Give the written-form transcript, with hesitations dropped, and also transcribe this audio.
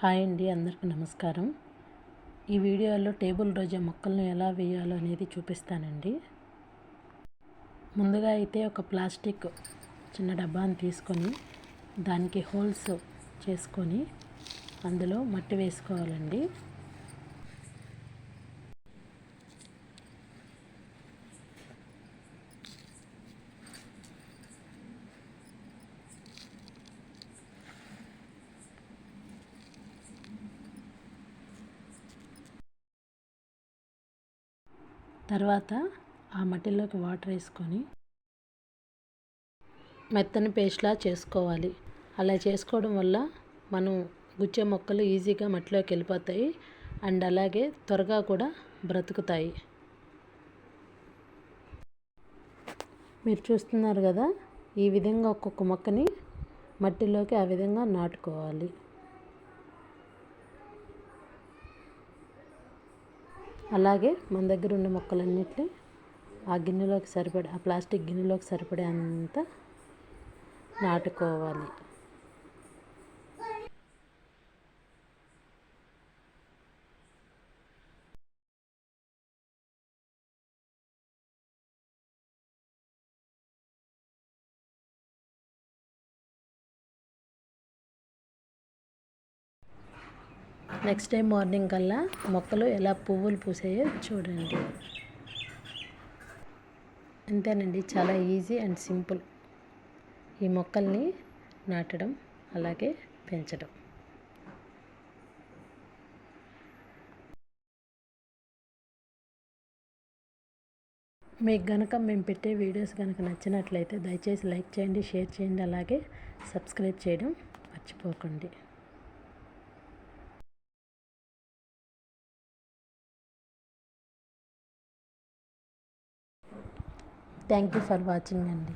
Hi అండి, అందరికీ నమస్కారం. ఈ వీడియోలో టేబుల్ రోజా మొక్కలను ఎలా వేయాలో అనేది చూపిస్తానండి. ముందుగా అయితే ఒక ప్లాస్టిక్ చిన్న డబ్బాని తీసుకొని దానికి హోల్స్ చేసుకొని అందులో మట్టి వేసుకోవాలండి. తర్వాత ఆ మట్టిలోకి వాటర్ వేసుకొని మెత్తని పేస్ట్లా చేసుకోవాలి. అలా చేసుకోవడం వల్ల మనం గుచ్చే మొక్కలు ఈజీగా మట్టిలోకి వెళ్ళిపోతాయి అండ్ అలాగే త్వరగా కూడా బ్రతుకుతాయి. మీరు చూస్తున్నారు కదా, ఈ విధంగా ఒక్కొక్క మొక్కని మట్టిలోకి ఆ విధంగా నాటుకోవాలి. అలాగే మన దగ్గర ఉన్న మొక్కలన్నిటిని ఆ గిన్నెలోకి సరిపడే, ఆ ప్లాస్టిక్ గిన్నెలోకి సరిపడే అంత నాటుకోవాలి. నెక్స్ట్ డే మార్నింగ్ కల్లా మొక్కలు ఎలా పువ్వులు పూసాయో చూడండి. అంతేనండి, చాలా ఈజీ అండ్ సింపుల్ ఈ మొక్కల్ని నాటడం అలాగే పెంచడం. మీకు గనక మేము పెట్టే వీడియోస్ కనుక నచ్చినట్లయితే దయచేసి లైక్ చేయండి, షేర్ చేయండి, అలాగే సబ్స్క్రైబ్ చేయడం మర్చిపోకండి. థ్యాంక్ యూ ఫర్ వాచింగ్ అండి.